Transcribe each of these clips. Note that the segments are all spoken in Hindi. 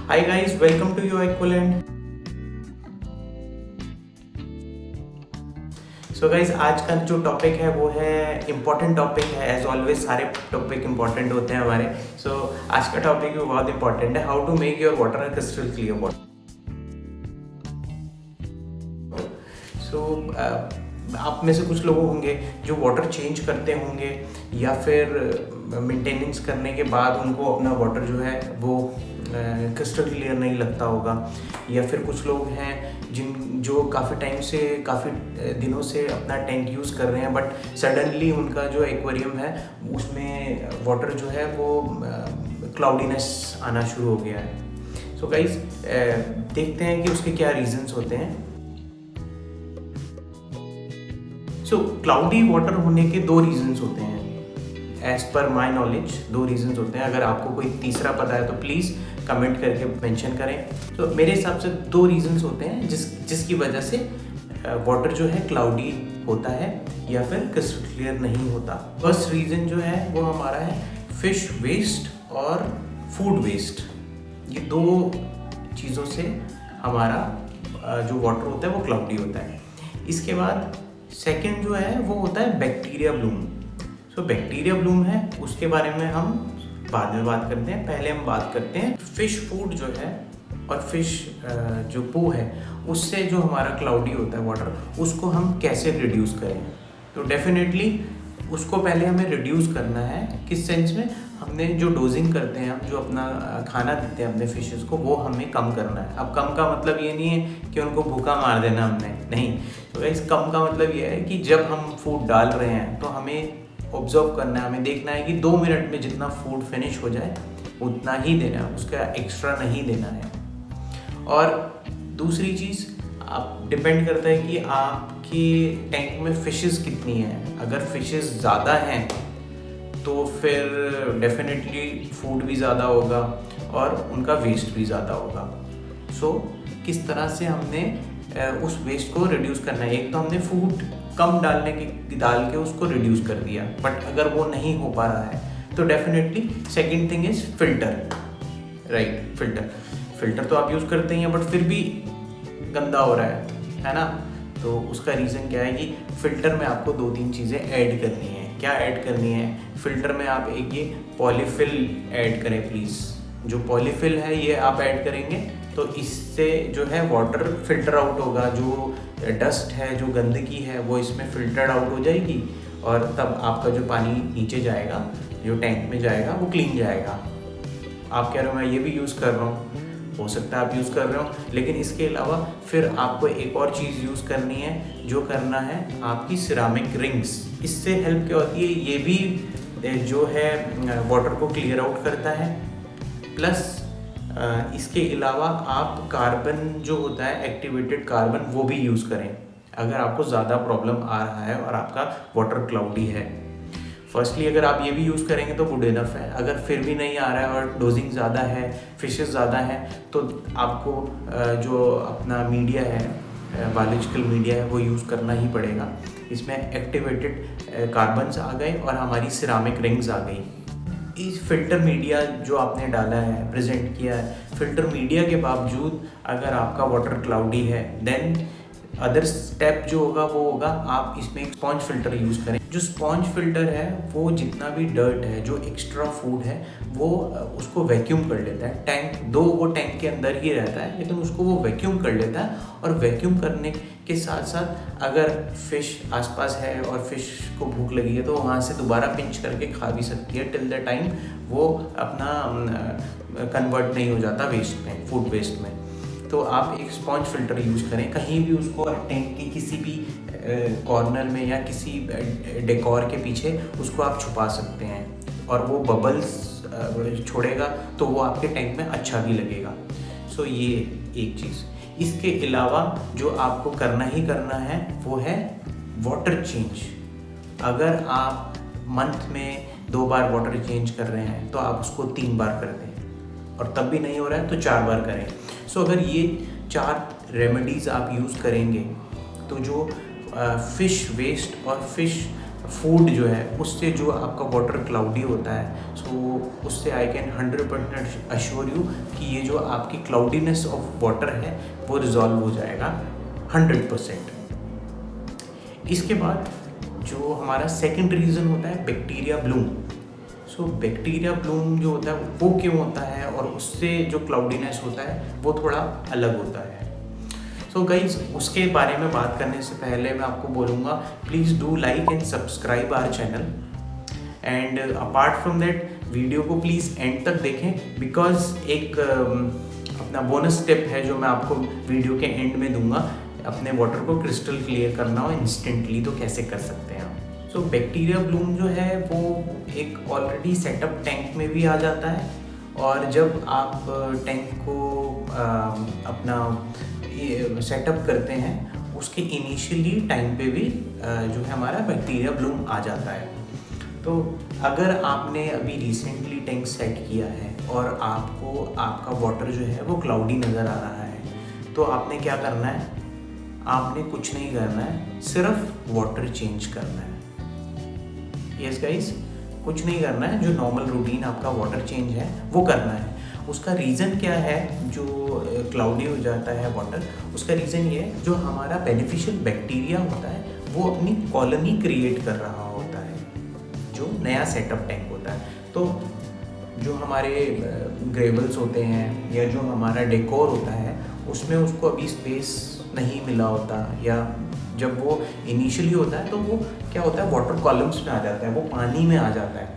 Hi guys, welcome to your Equivalent. So guys आज का जो टॉपिक है वो है इम्पॉर्टेंट टॉपिक है। एज ऑलवेज सारे टॉपिक इम्पॉर्टेंट होते हैं हमारे। सो आज का टॉपिक भी बहुत इंपॉर्टेंट है, how to make your water crystal clear water. So आप में से कुछ लोग होंगे जो वाटर चेंज करते होंगे या फिर मेंटेनेंस करने के बाद उनको अपना वाटर जो है वो क्रिस्टल क्लियर नहीं लगता होगा, या फिर कुछ लोग हैं जो काफ़ी टाइम से काफ़ी दिनों से अपना टैंक यूज़ कर रहे हैं बट सडनली उनका जो एक्वेरियम है उसमें वाटर जो है वो क्लाउडीनेस आना शुरू हो गया है। सो गाइज देखते हैं कि उसके क्या रीजंस होते हैं। सो क्लाउडी वाटर होने के दो रीजंस होते हैं, एज पर माई नॉलेज दो रीजंस होते हैं। अगर आपको कोई तीसरा पता है तो प्लीज़ कमेंट करके मेंशन करें। तो मेरे हिसाब से दो रीजंस होते हैं जिसकी वजह से वाटर जो है क्लाउडी होता है या फिर क्रिस्टल क्लियर नहीं होता। फर्स्ट रीज़न जो है वो हमारा है फिश वेस्ट और फूड वेस्ट। ये दो चीज़ों से हमारा जो वाटर होता है वो क्लाउडी होता है। इसके बाद सेकंड जो है वो होता है bacteria Bloom. So bacteria Bloom है, उसके बारे में हम बाद में बात करते हैं। पहले हम बात करते हैं फिश फूड जो है और फिश जो पू है उससे जो हमारा क्लाउडी होता है वाटर, उसको हम कैसे रिड्यूस करें। तो डेफिनेटली उसको पहले हमें रिड्यूस करना है। किस सेंस में? हमने जो डोजिंग करते हैं, हम जो अपना खाना देते हैं अपने फिशेस को, वो हमें कम करना है। अब कम का मतलब ये नहीं है कि उनको भूखा मार देना हमने, नहीं। तो इस कम का मतलब ये है कि जब हम फूड डाल रहे हैं तो हमें ऑब्जर्व करना है, हमें देखना है कि 2 मिनट में जितना फूड फिनिश हो जाए उतना ही देना है, उसका एक्स्ट्रा नहीं देना है। और दूसरी चीज़ आप डिपेंड करता है कि आपके टैंक में फिशेस कितनी हैं। अगर फिशेस ज़्यादा हैं तो फिर डेफिनेटली फूड भी ज़्यादा होगा और उनका वेस्ट भी ज़्यादा होगा। सो किस तरह से हमने उस वेस्ट को रिड्यूस करना है? एक तो हमने फूड कम डाल के उसको रिड्यूस कर दिया, बट अगर वो नहीं हो पा रहा है तो definitely second thing is filter, right. Filter तो आप यूज़ करते ही हैं बट फिर भी गंदा हो रहा है ना। तो उसका रीज़न क्या है कि फ़िल्टर में आपको 2-3 चीज़ें ऐड करनी है। क्या ऐड करनी है? फ़िल्टर में आप एक ये पॉलीफिल ऐड करें प्लीज़। जो पॉलीफिल है ये आप ऐड करेंगे तो इससे जो है वाटर फिल्टर आउट होगा, जो डस्ट है, जो गंदगी है वो इसमें फिल्टर्ड आउट हो जाएगी और तब आपका जो पानी नीचे जाएगा, जो टैंक में जाएगा, वो क्लीन जाएगा। आप कह रहे हो मैं ये भी यूज़ कर रहा हूँ, हो सकता है आप यूज़ कर रहे हो, लेकिन इसके अलावा फिर आपको एक और चीज़ यूज़ करनी है। जो करना है आपकी सिरामिक रिंग्स। इससे हेल्प क्या होती है? ये भी जो है वाटर को क्लियर आउट करता है। प्लस इसके अलावा आप कार्बन जो होता है, एक्टिवेटेड कार्बन, वो भी यूज़ करें अगर आपको ज़्यादा प्रॉब्लम आ रहा है और आपका वाटर क्लाउडी है। फर्स्टली अगर आप ये भी यूज़ करेंगे तो गुड इनफ है। अगर फिर भी नहीं आ रहा है और डोजिंग ज़्यादा है, फिशेस ज़्यादा हैं, तो आपको जो अपना मीडिया है, बायोलॉजिकल मीडिया है, वो यूज़ करना ही पड़ेगा। इसमें एक्टिवेटेड कार्बन्स आ गए और हमारी सिरामिक रिंग्स आ गई। इस फिल्टर मीडिया जो आपने डाला है, प्रेजेंट किया है, फिल्टर मीडिया के बावजूद अगर आपका वाटर क्लाउडी है, देन अदर स्टेप जो होगा वो होगा आप इसमें एक स्पॉन्ज फिल्टर यूज़ करें। जो स्पॉन्ज फिल्टर है वो जितना भी डर्ट है, जो एक्स्ट्रा फूड है, वो उसको वैक्यूम कर लेता है। टैंक दो वो टैंक के अंदर ही रहता है, लेकिन उसको वो वैक्यूम कर लेता है। और वैक्यूम करने के साथ साथ अगर फिश आसपास है और फिश को भूख लगी है तो वहाँ से दोबारा पिंच करके खा भी सकती है, टिल द टाइम वो अपना कन्वर्ट नहीं हो जाता वेस्ट में, फूड वेस्ट में। तो आप एक स्पॉन्ज फिल्टर यूज़ करें, कहीं भी उसको टैंक के किसी भी कॉर्नर में या किसी डेकोर के पीछे उसको आप छुपा सकते हैं और वो बबल्स छोड़ेगा तो वो आपके टैंक में अच्छा भी लगेगा। सो ये एक चीज़। इसके अलावा जो आपको करना ही करना है वो है वाटर चेंज। अगर आप मंथ में 2 बार वाटर चेंज कर रहे हैं तो आप उसको 3 बार कर दें, और तब भी नहीं हो रहा है तो 4 बार करें। सो अगर ये 4 रेमेडीज़ आप यूज़ करेंगे तो जो फ़िश वेस्ट और फ़िश फूड जो है उससे जो आपका वाटर क्लाउडी होता है, सो उससे आई कैन 100% अश्योर यू कि ये जो आपकी क्लाउडीनेस ऑफ वाटर है वो रिजॉल्व हो जाएगा 100%। इसके बाद जो हमारा सेकंड रीज़न होता है bacteria Bloom. So bacteria Bloom जो होता है वो क्यों होता है और उससे जो क्लाउडीनेस होता है वो थोड़ा अलग होता है। सो गाइज, उसके बारे में बात करने से पहले मैं आपको बोलूँगा please do like and subscribe our channel, and apart from that video को प्लीज़ एंड तक देखें, बिकॉज एक अपना बोनस टिप है जो मैं आपको वीडियो के एंड में दूंगा। अपने वाटर को क्रिस्टल क्लियर करना हो इंस्टेंटली तो कैसे कर सकते हैं आप। सो बैक्टीरिया ब्लूम जो है वो एक ऑलरेडी सेटअप टैंक में भी आ जाता है, और जब आप टैंक को अपना सेटअप करते हैं उसके इनिशियली टाइम पे भी जो है हमारा बैक्टीरिया ब्लूम आ जाता है। तो अगर आपने अभी रिसेंटली टैंक सेट किया है और आपको आपका वाटर जो है वो क्लाउडी नज़र आ रहा है, तो आपने क्या करना है, आपने कुछ नहीं करना है, सिर्फ वाटर चेंज करना है। यस गाइस, कुछ नहीं करना है, जो नॉर्मल रूटीन आपका वाटर चेंज है वो करना है। उसका रीज़न क्या है जो क्लाउडी हो जाता है वाटर, उसका रीज़न ये है जो हमारा बेनिफिशियल बैक्टीरिया होता है वो अपनी कॉलोनी क्रिएट कर रहा होता है, जो नया सेटअप टैंक होता है। तो जो हमारे ग्रेवल्स होते हैं या जो हमारा डेकोर होता है उसमें उसको अभी स्पेस नहीं मिला होता, या जब वो इनिशियली होता है तो वो क्या होता है वाटर कॉलम्स में आ जाता है, वो पानी में आ जाता है।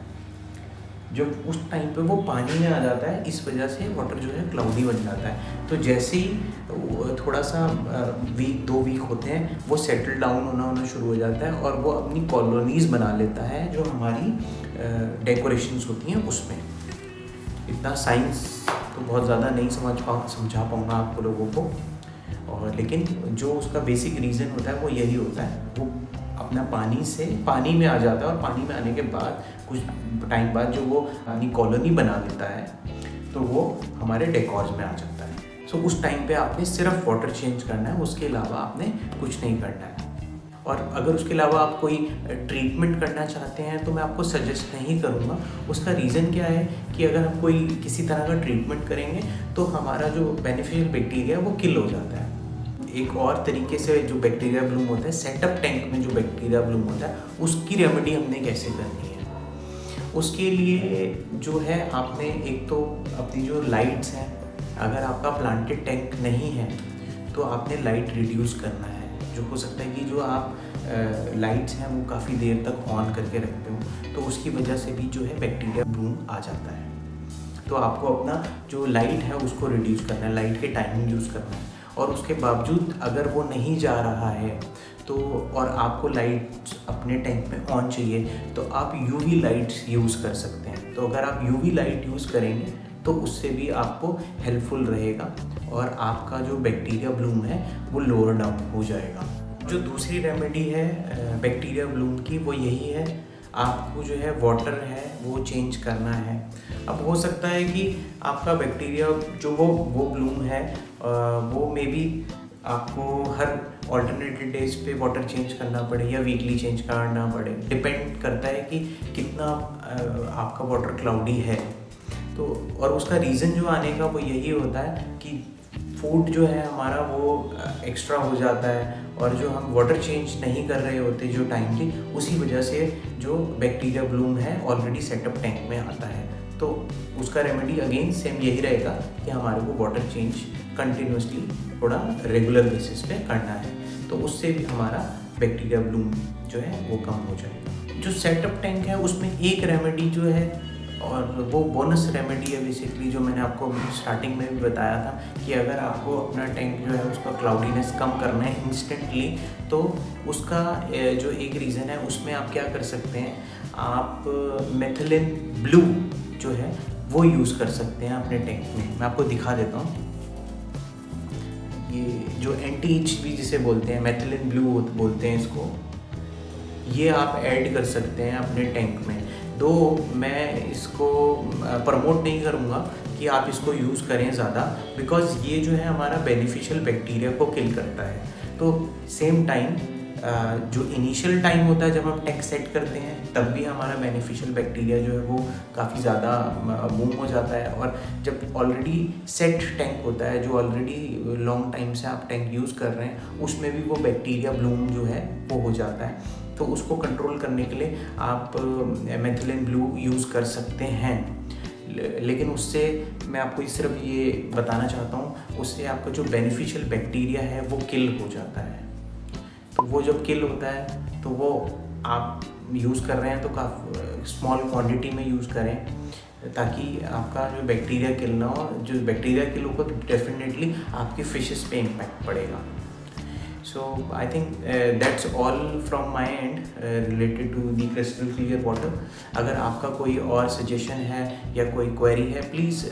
जब उस टाइम पे वो पानी में आ जाता है इस वजह से वाटर जो है क्लाउडी बन जाता है। तो जैसे ही थोड़ा सा वीक 2 वीक होते हैं वो सेटल डाउन होना शुरू हो जाता है और वो अपनी कॉलोनीज़ बना लेता है जो हमारी डेकोरेशंस होती हैं उसमें। इतना साइंस तो बहुत ज़्यादा नहीं समझा पाऊँगा आपको लोगों को, और लेकिन जो उसका बेसिक रीज़न होता है वो यही होता है, वो अपना पानी में आ जाता है और पानी में आने के बाद कुछ टाइम बाद जो वो अपनी कॉलोनी बना लेता है तो वो हमारे डेकोर्स में आ जाता है। सो उस टाइम पे आपने सिर्फ वाटर चेंज करना है, उसके अलावा आपने कुछ नहीं करना है। और अगर उसके अलावा आप कोई ट्रीटमेंट करना चाहते हैं तो मैं आपको सजेस्ट नहीं करूँगा। उसका रीज़न क्या है कि अगर हम कोई किसी तरह का ट्रीटमेंट करेंगे तो हमारा जो बेनिफिशियल बैक्टीरिया है वो किल हो जाता है। एक और तरीके से जो बैक्टीरिया ब्लूम होता है, सेटअप टैंक में जो बैक्टीरिया ब्लूम होता है उसकी रेमेडी हमने कैसे करनी है, उसके लिए जो है आपने एक तो अपनी जो लाइट्स हैं, अगर आपका प्लांटेड टैंक नहीं है तो आपने लाइट रिड्यूस करना है। जो हो सकता है कि जो आप लाइट्स हैं वो काफ़ी देर तक ऑन करके रखते हो तो उसकी वजह से भी जो है बैक्टीरिया ब्लूम आ जाता है। तो आपको अपना जो लाइट है उसको रिड्यूस करना है, लाइट के टाइमिंग यूज़ करना है। और उसके बावजूद अगर वो नहीं जा रहा है तो और आपको लाइट अपने टैंक में ऑन चाहिए तो आप यूवी लाइट्स यूज़ कर सकते हैं। तो अगर आप यूवी लाइट यूज़ करेंगे तो उससे भी आपको हेल्पफुल रहेगा और आपका जो बैक्टीरिया ब्लूम है वो लोअर डाउन हो जाएगा। जो दूसरी रेमेडी है बैक्टीरिया ब्लूम की वो यही है, आपको जो है वाटर है वो चेंज करना है। अब हो सकता है कि आपका बैक्टीरिया जो वो ब्लूम है वो मे बी आपको हर ऑल्टरनेटिव डेज पे वाटर चेंज करना पड़े या वीकली चेंज करना पड़े, डिपेंड करता है कि कितना आपका वाटर क्लाउडी है। तो और उसका रीज़न जो आने का वो यही होता है कि फूड जो है हमारा वो एक्स्ट्रा हो जाता है और जो हम वाटर चेंज नहीं कर रहे होते जो टाइमली, उसी वजह से जो बैक्टीरिया ब्लूम है ऑलरेडी सेटअप टैंक में आता है। तो उसका रेमेडी अगेन सेम यही रहेगा कि हमारे को वाटर चेंज कंटिन्यूसली थोड़ा रेगुलर बेसिस पे करना है, तो उससे भी हमारा बैक्टीरिया ब्लूम जो है वो कम हो जाएगा। जो सेटअप टैंक है उसमें एक रेमेडी जो है और वो बोनस रेमेडी है बेसिकली, जो मैंने आपको स्टार्टिंग में भी बताया था कि अगर आपको अपना टैंक जो है उसका क्लाउडीनेस कम करना है इंस्टेंटली, तो उसका जो एक रीज़न है उसमें आप क्या कर सकते हैं, आप मेथिलीन ब्लू जो है वो यूज़ कर सकते हैं अपने टैंक में। मैं आपको दिखा देता हूँ, ये जो NTHB जिसे बोलते हैं, मेथिलीन ब्लू बोलते हैं इसको, ये आप ऐड कर सकते हैं अपने टैंक में। दो मैं इसको प्रमोट नहीं करूँगा कि आप इसको यूज़ करें ज़्यादा, बिकॉज़ ये जो है हमारा बेनिफिशियल बैक्टीरिया को किल करता है। तो सेम टाइम जो इनिशियल टाइम होता है जब हम टैंक सेट करते हैं तब भी हमारा बेनिफिशियल बैक्टीरिया जो है वो काफ़ी ज़्यादा बूम हो जाता है, और जब ऑलरेडी सेट टैंक होता है, जो ऑलरेडी लॉन्ग टाइम से आप टैंक यूज़ कर रहे हैं, उसमें भी वो बैक्टीरिया ब्लूम जो है वो हो जाता है। तो उसको कंट्रोल करने के लिए आप मेथिलीन ब्लू यूज़ कर सकते हैं, लेकिन उससे मैं आपको सिर्फ ये बताना चाहता हूँ, उससे आपका जो बेनिफिशियल बैक्टीरिया है वो किल हो जाता है। तो वो जब किल होता है तो वो आप यूज़ कर रहे हैं तो काफ़ी स्मॉल क्वांटिटी में यूज़ करें, ताकि आपका जो बैक्टीरिया किल ना हो। जो बैक्टीरिया किल होगा तो डेफिनेटली आपकी फिशेस पे इम्पैक्ट पड़ेगा। So I think that's all from my end related to the crystal clear water. अगर आपका कोई और सजेशन है या कोई क्वेरी है, प्लीज़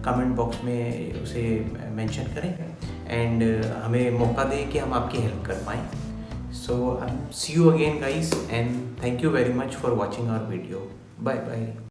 कमेंट बॉक्स में उसे मेंशन करें एंड हमें मौका दें कि हम आपकी हेल्प कर पाएँ। So see you again guys, and thank you very much for watching our video. Bye bye.